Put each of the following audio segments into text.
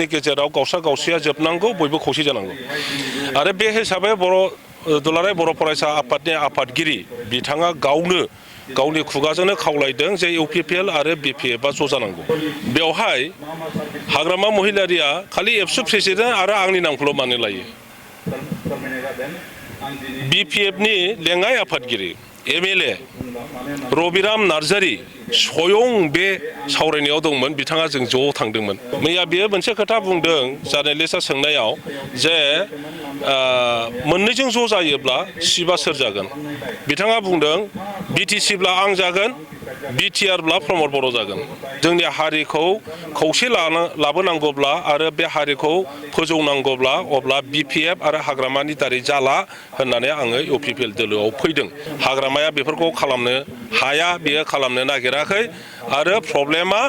गेजेराव गावसा गावसिया जोबनांगौ बयबो खौसे जानांगौ आरो बे हिसाबै दुलाराय बर' फरायसा आफादनि आफादगिरि बिथाङा गावनि खुगाजोंनो खावलायदों जे इउपिपिएल आरो बिपिएफआ ज' जानांगौ बेवहाय हाग्रामा महिलारिया खालि एबसु प्रेसिडेन्ट आरो आंनि नामखौल' मानो लायो बिपिएफनि लेङाइ आफादगिरि एमएलए रबिराम नार्जारी स्वयं बे सावरायनायाव दंमोन बिथाङा जों ज' थांदोंमोन मैया बेयो मोनसे खोथा बुंदों जार्नालिस्टआ सोंनायाव जे मोननैजों ज' जायोब्ला सिबा सोर जागोन बिथाङा बुंदों बिटिसिब्ला आं जागोन बिटिआरब्ला प्रमद बर' जागोन जोंनि हारिखौ खौसे लाबोनांगौब्ला आरो बे हारिखौ फोजौनांगौब्ला अब्ला बिपिएफ आरो हाग्रामानि दारै जाला होननानै आङो इउपिपिएल दोलोआव फैदों हाग्रामाया बेफोरखौ खालामनो हाया बेयो खालामनो नागिराखै आरो प्रब्लेमा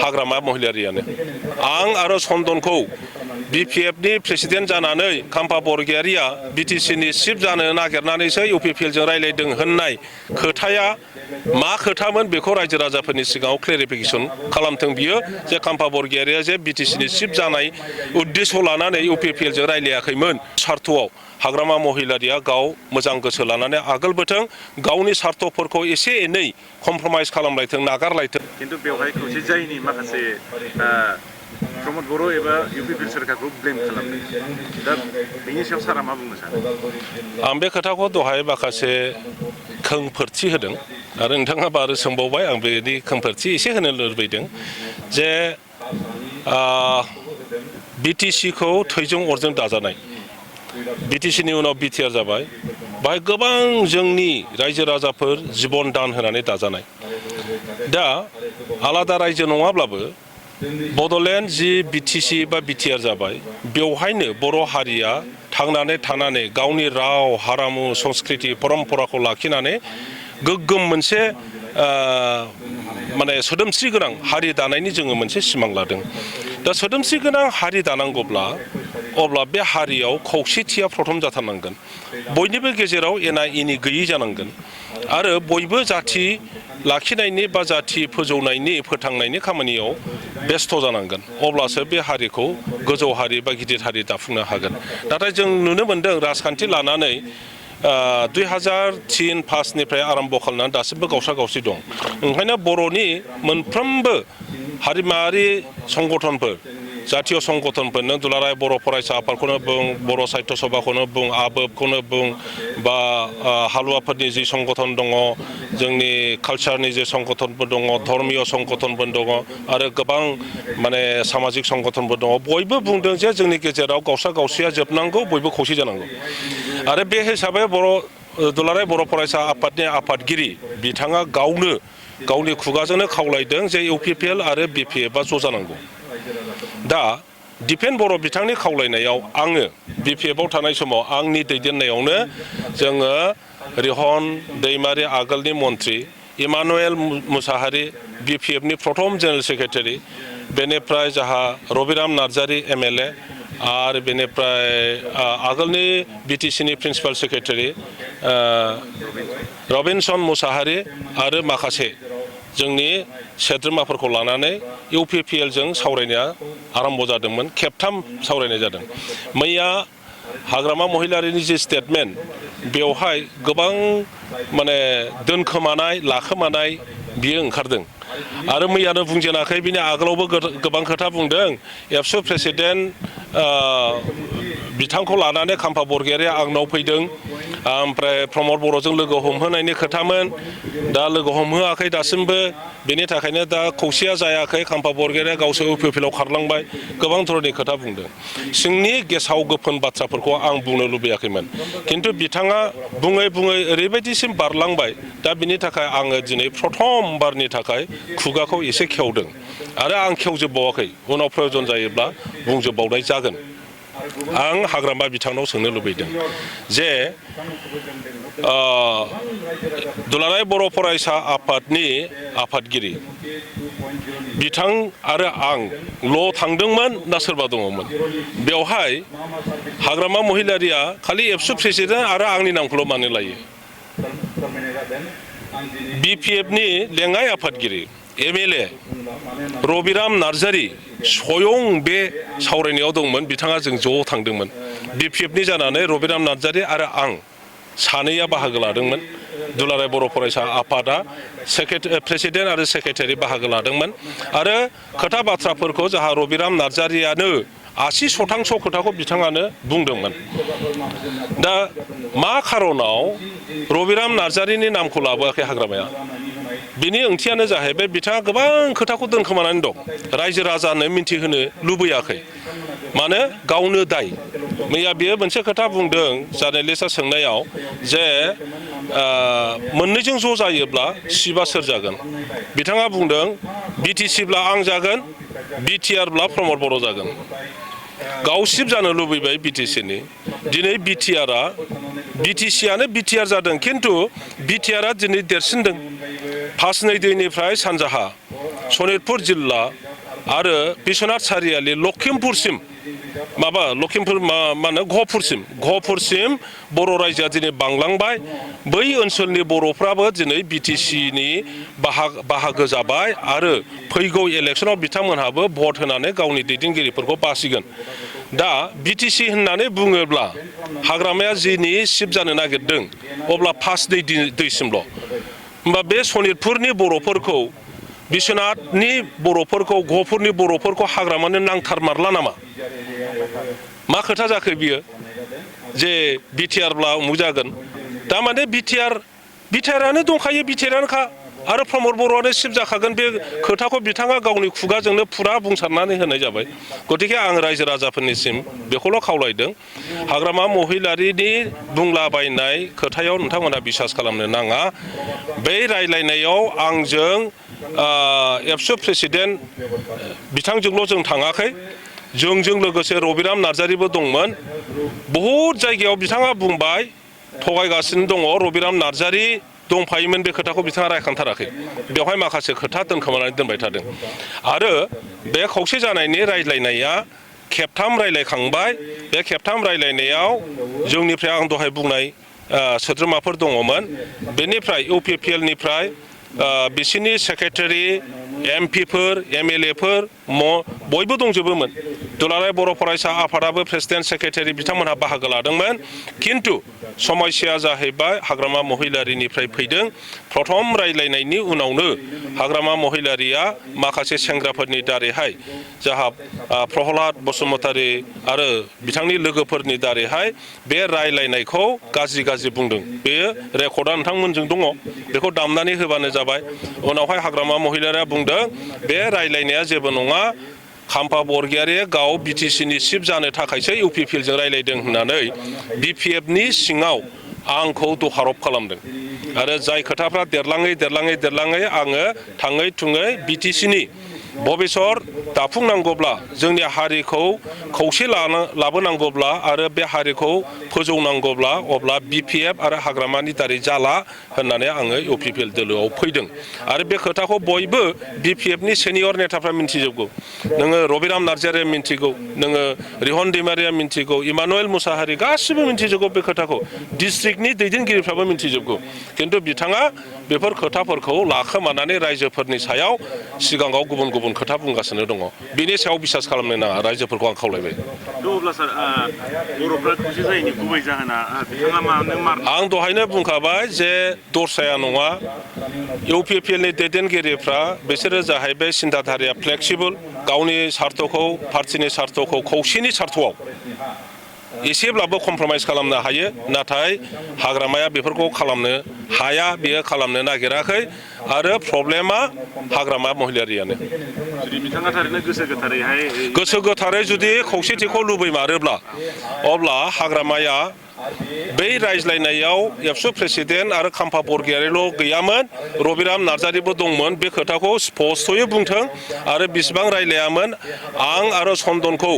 हाग्रामा महिलारियानो आं आरो चन्दनखौ बिपिएफनि प्रेसिडेन्ट जानानै खाम्फा बरगयारिया बिटिसिनि चिफ जानो नागिरनानैसो इउपिपिएलजों रायलायदों होननाय खोथाया मा खोथामोन बेखौ रायजो राजाफोरनि सिगाङाव क्लेरिफिकेसन खालामथों बियो जे खाम्फा बरगयारिया जे बिटिसिनि चिफ जानाय उद्देश्य लानानै इउपिपिएलजों रायलायाखैमोन सार्थआव हाग्रामा महिलारिया गाव मोजां गोसो लानानै आगोलबोथों गावनि सार्थफोरखौ एसे एनै कमप्रमाइज खालामलायथों नागारलायथों खिन्थु बेवहाय खौसे जायैनि माखासे प्रमद बर' एबा इउपिपिएल सोरखारखौ ब्लेम खालामदों दा बेनि सायाव सारा मा बुंनो सानो आं बे खोथाखौ दहाय माखासे खोंफोरथि होदों आरो नोंथाङा आरो सोंबावबाय आं बेनि खोंफोरथि एसे होनो लुबैदों जे बिटिसिखौ थैजों अरजों दाजानाय बिटिसिनि उनाव बिटिआर जाबाय बाहाय गोबां जोंनि रायजो राजाफोर जिबन दान होनानै दाजानाय दा आलादा रायजो नङाब्लाबो बड'लेण्ड जि बिटिसि बा बिटिआर जाबाय बेवहायनो बर' हारिया थांनानै थानानै गावनि राव हारिमु संस्कृति परम्पराखौ लाखिनानै गोग्गोम मोनसे माने सोदोमस्रि गोनां हारि दानायनि जोङो मोनसे सिमां लादों दा सोदोमस्रि गोनां हारि दानांगौब्ला अब्ला बे हारियाव खौसेथिया प्रथम जाथारनांगोन बयनिबो गेजेराव एना एनि गैयै जानांगोन आरो बयबो जाथि लाखिनायनि बा जाथि फोजौनायनि फोथांनायनि खामानियाव बेस्थ' जानांगोन अब्लासो बे हारिखौ गोजौ हारि बा गिदिर हारि दाफुंनो हागोन नाथाय जों नुनो मोनदों राजखान्थि लानानै 2003-5निफ्राय आरम्भ खालामनानै दासिमबो गावसा गावसि दं ओंखायनो बर'नि मोनफ्रोमबो हारिमायारि संगठनफोर जातीय संगठनफोर नों दुलाराय बर' फरायसा आफादखौनो बुं बर' साहित्य सभाखौनो बुं आबोबखौनो बुं बा हालुवाफोरनि जि संगठन दङ जोंनि कालचारनि जे संगठनफोर दङ धर्मीय संगठनफोर दङ आरो गोबां माने सामाजिक संगठनफोर दङ बयबो बुंदों जे जोंनि गेजेराव गावसा गावसिया जोबनांगौ बयबो खौसे जानांगौ आरो बे हिसाबै दुलाराय बर' फरायसा आफादनि आफादगिरि बिथाङा गावनि खुगाजोंनो खावलायदों जे इउपिपिएल आरो बिपिएफआ ज' जानांगौ दा दिपेन बर' बिथांनि खावलायनायाव आङो बिपिएफआव थानाय समाव आंनि दैदेननायावनो जोङो रिहन दैमारि आगोलनि मन्त्रि इमानुएल मुसाहारि बिपिएफनि प्रथम जेनेरेल सेक्रेटारि बेनिफ्राय जोंहा रबिराम नार्जारी एमएलए आरो बेनिफ्राय आगोलनि बिटिसिनि प्रिन्सिपाल सेक्रेटारि रबिनसन मुसाहारि आरो माखासे जोंनि सोद्रोमाफोरखौ लानानै इउपिपिएलजों सावरायनाया आरम्भ जादोंमोन खेबथाम सावरायनाय जादों मैया हाग्रामा महिलारिनि जि स्टेटमेन्ट बेवहाय गोबां माने दोनखोमानाय लाखोमानाय बियो ओंखारदों आरो मैयानो बुंजेनाखै बिनि आगोलावबो गोबां खोथा बुंदों एबसु प्रेसिडेन्ट बिथांखौ लानानै खाम्फा बरगयारिया आंनाव फैदों ओमफ्राय प्रमद बर'जों लोगो हमहोनायनि खोथामोन दा लोगो हमहोआखै दासिमबो बेनि थाखायनो दा खौसेया जायाखै खाम्फा बरगयारिया गावसोर इउपिपिएलआव खारलांबाय गोबां धरननि खोथा बुंदों सिंनि गेसाव गोफोन बाथ्राफोरखौ आं बुंनो लुबैयाखैमोन खिन्थु बिथाङा बुङै बुङै ओरैबायदिसिम बारलांबाय दा बिनि थाखाय आङो दिनै प्रथम बारनि थाखाय खुगाखौ एसे खेवदों आरो आं खेवजोबबावाखै उनाव प्रयजन जायोब्ला बुंजोबबावनाय जागोन आं हाग्रामा बिथांनाव सोंनो लुबैदों जे दुलाराय बर' फरायसा आफादनि आफादगिरि बिथां आरो आंल' थांदोंमोन ना सोरबा दङमोन बेवहाय हाग्रामा महिलारिया खालि एबसु प्रेसिडेन्ट आरो आंनि नामखौल' मानो लायो बिपिएफनि लेङाइ आफादगिरि एमएलए रबिराम नार्जारी स्वयं बे सावरायनायाव दंमोन बिथाङा जों ज' थांदोंमोन BPFनि जानानै रबिराम नार्जारि आरो आं सानैया बाहागो लादोंमोन दुलाराय बर' फरायसा आफादा प्रेसिडेन्ट आरो सेक्रेटारि बाहागो लादोंमोन आरो खोथा बाथ्राफोरखौ जोंहा रबिराम नार्जारियानो 80% खोथाखौ बिथाङानो बुंदोंमोन दा मा खारनाव रबिराम नार्जारिनि नामखौ लाबोआखै हाग्रामाया बिनि ओंथियानो जाहैबाय बिथाङा गोबां खोथाखौ दोनखोमानानै दं रायजो राजानो मिन्थिहोनो लुबैयाखै मानो गावनो दाय मैया बियो मोनसे खोथा बुंदों जार्नेलिस्टआ सोंनायाव जे मोननैजों ज' जायोब्ला सिबा सोर जागोन बिथाङा बुंदों BTCब्ला आं जागोन BTRब्ला प्रमद बर' जागोन गाव सिब जानो लुबैबाय BTCनि दिनै BTCआनो BTR जादों खिन्थु BTRआ दिनै देरसिनदों फासनैदैनिफ्राय सानजाहा सनितपुर जिल्ला आरो बिश्वनाथ सारियालि लखिमपुरसिम लखिमपुर गहपुरसिम बर' रायजोआ दिनै बांलांबाय बै ओनसोलनि बर'फ्राबो दिनै BTCनि बाहागो जाबाय आरो फैगौ इलेक्सनाव बिथांमोनहाबो भट होनानै गावनि दैदेनगिरिफोरखौ बासिगोन दा BTC होननानै बुङोब्ला हाग्रामाया जिनि सिब जानो नागिरदों अब्ला फार्स्ट दैसिमल' होमबा बे सनितपुरनि बर'फोरखौ बिश्वनाथनि बर'फोरखौ गहपुरनि बर'फोरखौ हाग्रामानो नांथारमारला नामा मा खोथा जाखो बियो जे BTRब्ला उमुक जागोन थारमाने BTRआनो दंखायो BTRआनोखा आरो प्रमद बर'आनो सिब जाखागोन बे खोथाखौ बिथाङा गावनि खुगाजोंनो फुरा बुंसारनानै होनाय जाबाय गतिके आं रायजो राजाफोरनिसिम बेखौल' खावलायदों हाग्रामा महिलारिनि बुंलाबायनाय खोथायाव नोंथांमोना बिसास खालामनो नाङा बै रायलायनायाव आंजों एबसु प्रेसिडेन्ट बिथांजोंल' जों थाङाखै जोंजों लोगोसे रबिराम नार्जारिबो दंमोन बहुद जायगायाव बिथाङा बुंबाय थगायगासिनो दङ रबिराम नार्जारि दंफायोमोन बे खोथाखौ बिथाङा रायखांथाराखै बेवहाय माखासे खोथा दोनखोमानानै दोनबाय थादों आरो बे खौसे जानायनि रायज्लायनाया खेबथाम रायलायखांबाय बे खेबथाम रायलायनायाव जोंनिफ्राय आं दहाय बुंनाय सोद्रोमाफोर दङमोन बेनिफ्राय UPPLनिफ्राय बिसिनि सेक्रेटारि MPफोर MLAफोर बयबो दंजोबोमोन दुलाराय बर' फरायसा आफादाबो प्रेसिडेन्ट सेक्रेटारि बिथांमोनहा बाहागो लादोंमोन खिन्थु समस्याया जाहैबाय हाग्रामा महिलारिनिफ्राय फैदों प्रथम रायलायनायनि उनावनो हाग्रामा महिलारिया माखासे सेंग्राफोरनि दारैहाय जाहा प्रहलाद बसुमतारी आरो बिथांनि लोगोफोरनि दारैहाय बे रायलायनायखौ गाज्रि बुंदों बेयो रेकर्डआ नोंथांमोनजों दङ बेखौ दामनानै होबानो जाबाय उनावहाय हाग्रामा महिलारिया बुंदों बे रायलायनाया जेबो नङा खाम्फा बरगयारिया गाव BTCनि सिफ जानो थाखायसो UPPLजों रायलायदों होननानै BPFनि सिङाव आंखौ दखारब खालामदों आरो जाय खोथाफ्रा देरलाङै आङो थाङै थुङै BTCनि भबिसर दाफुंनांगौब्ला जोंनि हारिखौ खौसे लाबोनांगौब्ला आरो बे हारिखौ फोजौनांगौब्ला अब्ला BPF आरो हाग्रामानि दारै जाला होननानै आङो UPPL दोलोआव फैदों आरो बे खोथाखौ बयबो BPFनि सेनियर नेताफ्रा मिन्थिजोबगौ नोङो रबिराम नार्जारिया मिन्थिगौ नोङो रिहन दैमारिया मिन्थिगौ इमानुएल मुसाहारि गासिबो मिन्थिजोबगौ बे खोथाखौ डिस्ट्रिक्टनि दैदेनगिरिफ्राबो मिन्थिजोबगौ खिन्थु बिथाङा बेफोर खोथाफोरखौ लाखोमानानै रायजोफोरनि सायाव सिगाङाव गुबुन खोथा बुंगासिनो दङ बेनि सायाव बिसास खालामनो नाङा रायजोफोरखौ आं खावलायबाय अब्ला सार बर'फ्रा खौसे जायैनि गुबै जाहोना बिथाङा आं दहायनो बुंखाबाय जे दस्राया नङा UPPLनि दैदेनगिरिफ्रा बिसोरो जाहैबाय सिन्थाधाराया फ्लेक्सिबोल गावनि सार्थखौ पार्टिनि सार्थखौ खौसेनि सार्थआव एसेब्लाबो कमप्रमाइज खालामनो हायो नाथाय हाग्रामाया बेफोरखौ खालामनो हाया बियो खालामनो नागिराखै आरो प्रब्लेमा हाग्रामा महिलारियानो गोसो गोथारै जुदि खौसेथिखौ लुबैमारोब्ला अब्ला हाग्रामाया बै रायज्लायनायाव एबसु प्रेसिडेन्ट आरो खाम्फा बरगयारिल' गैयामोन रबिराम नार्जारिबो दंमोन बे खोथाखौ स्पस्थयै बुंथों आरो बिसिबां रायलायामोन आं आरो चन्दनखौ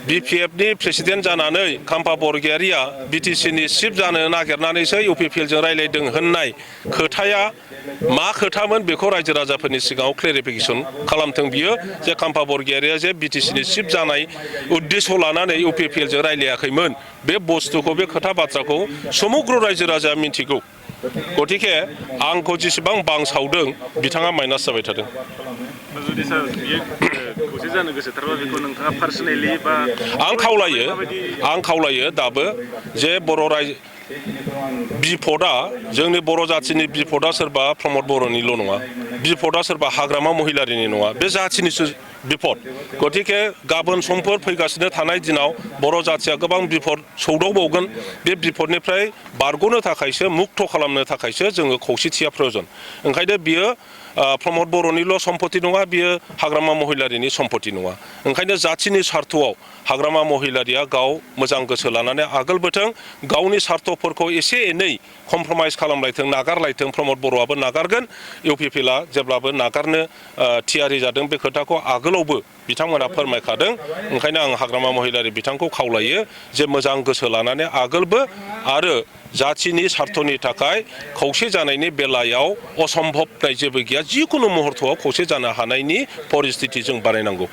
BPFनि प्रेसिडेन्ट जानानै खाम्फा बरगयारिया BTCनि सिफ जानो नागिरनानैसो UPPLजों रायलायदों होननाय खोथाया मा खोथामोन बेखौ रायजो राजाफोरनि सिगाङाव क्लेरिफिकेसन खालामथों बियो जे खाम्फा बरगयारिया जे BTCनि सिफ जानाय उद्देश्य लानानै UPPLजों रायलायाखैमोन बे बुस्थुखौ बे खोथा बाथ्राखौ समग्र रायजो राजाया मिन्थिगौ गतिके आंखौ जेसेबां बांसावदों बिथाङा माइनास जाबाय थादों जुदि सार बियो खौसे जानो गोसोथारबा बेखौ नोंथाङा पार्सनेलि बा आं खावलायो दाबो जे बर' रायजो बिपदआ जोंनि बर' जाथिनि बिपदआ सोरबा प्रमद बर'निल' नङा बिपदआ सोरबा हाग्रामा महिलारिनि नङा बे जाथिनिसो बिपद गतिके गाबोन समफोर फैगासिनो थानाय दिनाव बर' जाथिया गोबां बिपद सौदावबावगोन बे बिपदनिफ्राय बारग'नो थाखायसो मुक्त खालामनो थाखायसो जोङो खौसेथिया प्रयोजन ओंखायनो बियो प्रमद बर'निल' सम्पति नङा बियो हाग्रामा महिलारिनि सम्पति नङा ओंखायनो जाथिनि सार्थआव हाग्रामा महिलारिया गाव मोजां गोसो लानानै आगोलबोथों गावनि सार्थफोरखौ एसे एनै कमप्रमाइज खालामलायथों नागारलायथों प्रमद बर'आबो नागारगोन इउपिपिएलआ जेब्लाबो नागारनो थियारि जादों बे खोथाखौ आगोलावबो बिथांमोना फोरमायखादों ओंखायनो आं हाग्रामा महिलारि बिथांखौ खावलायो जे मोजां गोसो लानानै आगोलबो आरो जाथिनि सार्थनि थाखाय खौसे जानायनि बेलायाव असम्भबनाय जेबो गैया जिकुनु मुहूर्तआव खौसे जानो हानायनि परिस्थिति जों बानायनांगौ